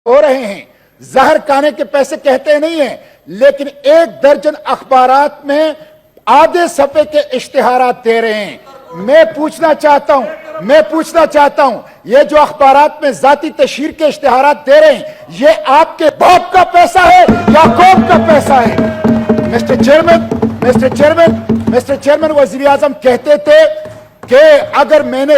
ہو رہے ہیں، زہر کھانے کے پیسے کہتے نہیں ہیں، لیکن 1 درجن اخبارات میں آدھے صفحے کے اشتہارات دے رہے ہیں۔ میں پوچھنا چاہتا ہوں یہ جو اخبارات میں ذاتی تشہیر کے اشتہارات دے رہے ہیں، یہ آپ کے باپ کا پیسہ ہے یا قوم کا پیسہ ہے؟ مسٹر چیئرمین، وزیر اعظم کہتے تھے کہ اگر میں نے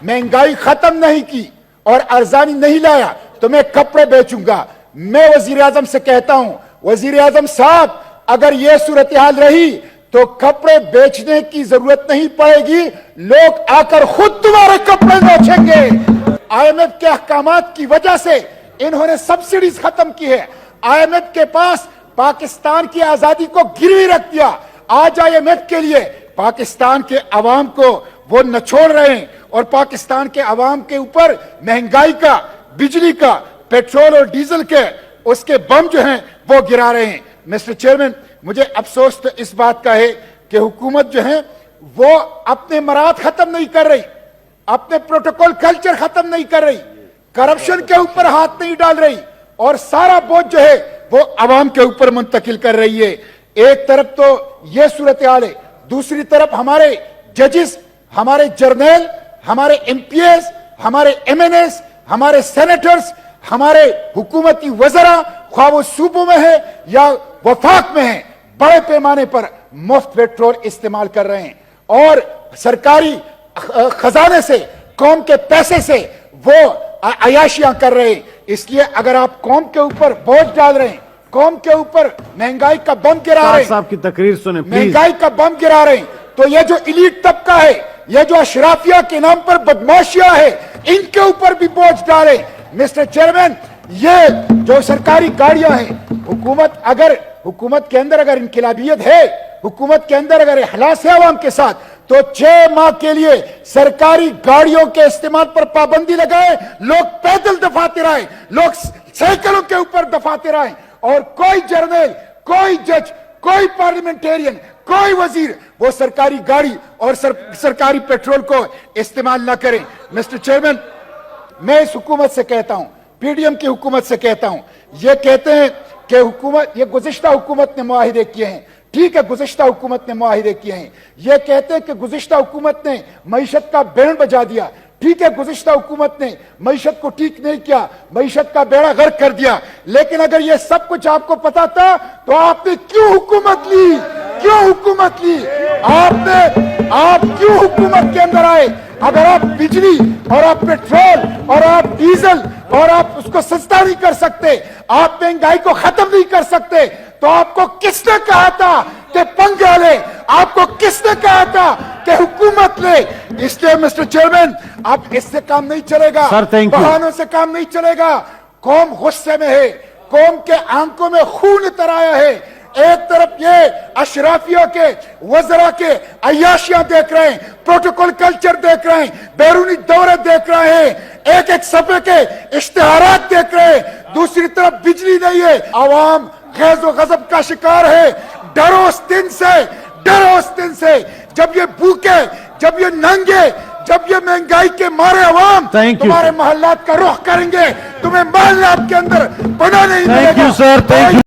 مہنگائی ختم نہیں کی اور ارزانی نہیں لایا تو میں کپڑے بیچوں گا۔ میں وزیر اعظم سے کہتا ہوں، وزیر اعظم صاحب، اگر یہ صورتحال رہی تو کپڑے بیچنے کی ضرورت نہیں پڑے گی، لوگ آ کر خود تمہارے کپڑے بیچیں گے۔ آئی ایم ایف کے احکامات کی وجہ سے انہوں نے سبسڈیز ختم کی ہے۔ آئی ایم ایف کے پاس پاکستان کی آزادی کو گروی رکھ دیا۔ آج آئی ایم ایف کے لیے پاکستان کے عوام کو وہ نچوڑ رہے ہیں اور پاکستان کے عوام کے اوپر مہنگائی کا، بجلی کا، پیٹرول اور ڈیزل کے اس کے بم جو ہیں وہ گرا رہے ہیں۔ مسٹر چیئرمین، مجھے افسوس تو اس بات کا ہے کہ حکومت جو ہے وہ اپنے مراد ختم نہیں کر رہی، اپنے پروٹوکول کلچر ختم نہیں کر رہی، کرپشن کے اوپر ہاتھ نہیں ڈال رہی اور سارا بوجھ جو ہے وہ عوام کے اوپر منتقل کر رہی ہے۔ ایک طرف تو یہ صورتحال ہے، دوسری طرف ہمارے ججز، ہمارے جرنیل، ہمارے ایم پی ایز، ہمارے ایم این ایز، ہمارے سینیٹرز، ہمارے حکومتی وزراء، خواہ وہ صوبوں میں ہے یا وفاق میں ہیں، بڑے پیمانے پر مفت پیٹرول استعمال کر رہے ہیں اور سرکاری خزانے سے، قوم کے پیسے سے وہ عیاشیاں کر رہے ہیں۔ اس لیے اگر آپ قوم کے اوپر بوجھ ڈال رہے ہیں، قوم کے اوپر مہنگائی کا بم گرا رہے ہیں، صاحب کی تقریر سنیں پلیز، مہنگائی کا بم گرا رہے ہیں، تو یہ جو ایلیٹ طبقہ ہے، یہ جو اشرافیہ کے نام پر بدماشیاں ہے، ان کے اوپر بھی بوجھ ڈالیں۔ مسٹر چیئرمین، یہ جو سرکاری گاڑیاں ہیں، حکومت کے اندر اگر انقلابیت ہے، حکومت کے اندر اگر اخلاص ہے عوام کے ساتھ، تو 6 ماہ کے لیے سرکاری گاڑیوں کے استعمال پر پابندی لگائے، لوگ پیدل دفاتر آئیں، لوگ سائیکلوں کے اوپر دفاتر آئیں، اور کوئی جرنیل، کوئی جج، کوئی پارلیمنٹیرین، کوئی وزیر وہ سرکاری گاڑی اور سرکاری پیٹرول کو استعمال نہ کریں۔ مسٹر چیئرمین، میں اس حکومت سے کہتا ہوں، پی ڈی ایم کی حکومت سے کہتا ہوں، یہ کہتے ہیں کہ یہ گزشتہ حکومت نے معاہدے کیے ہیں، ٹھیک ہے، گزشتہ حکومت نے معاہدے کیے ہیں۔ یہ کہتے ہیں کہ گزشتہ حکومت نے معیشت کا بینڈ بجا دیا، ٹھیک ہے، گزشتہ حکومت نے معیشت کو ٹھیک نہیں کیا، معیشت کا بیڑا غرق کر دیا، لیکن اگر یہ سب کچھ آپ کو پتا تھا تو آپ نے کیوں حکومت لی؟ آپ کیوں حکومت کے اندر آئے؟ اگر آپ بجلی اور آپ پیٹرول اور آپ ڈیزل اور آپ اس کو سستا نہیں کر سکتے، آپ مہنگائی کو ختم نہیں کر سکتے، تو آپ کو کس نے کہا تھا کہ پنگا لے؟ آپ کو کس نے کہا تھا کہ حکومت لے؟ اس لیے مسٹر چیئرمین، اب اس سے کام نہیں چلے گا، بہانوں سے کام نہیں چلے گا۔ قوم غصے میں ہے، قوم کے آنکھوں میں خون اتر آیا ہے۔ ایک طرف یہ اشرافیہ کے، وزراء کے عیاشیاں دیکھ رہے ہیں، پروٹوکول کلچر دیکھ رہے ہیں، بیرونی دورے دیکھ رہے ہیں، ایک صفحے کے اشتہارات دیکھ رہے ہیں، دوسری طرف بجلی نہیں ہے، عوام غیظ و غضب کا شکار ہے۔ ڈرو اس دن سے جب یہ بھوکے، جب یہ ننگے، جب یہ مہنگائی کے مارے عوام تمہارے محلات کا رخ کریں گے، تمہیں محلات کے اندر پناہ نہیں ملے گا۔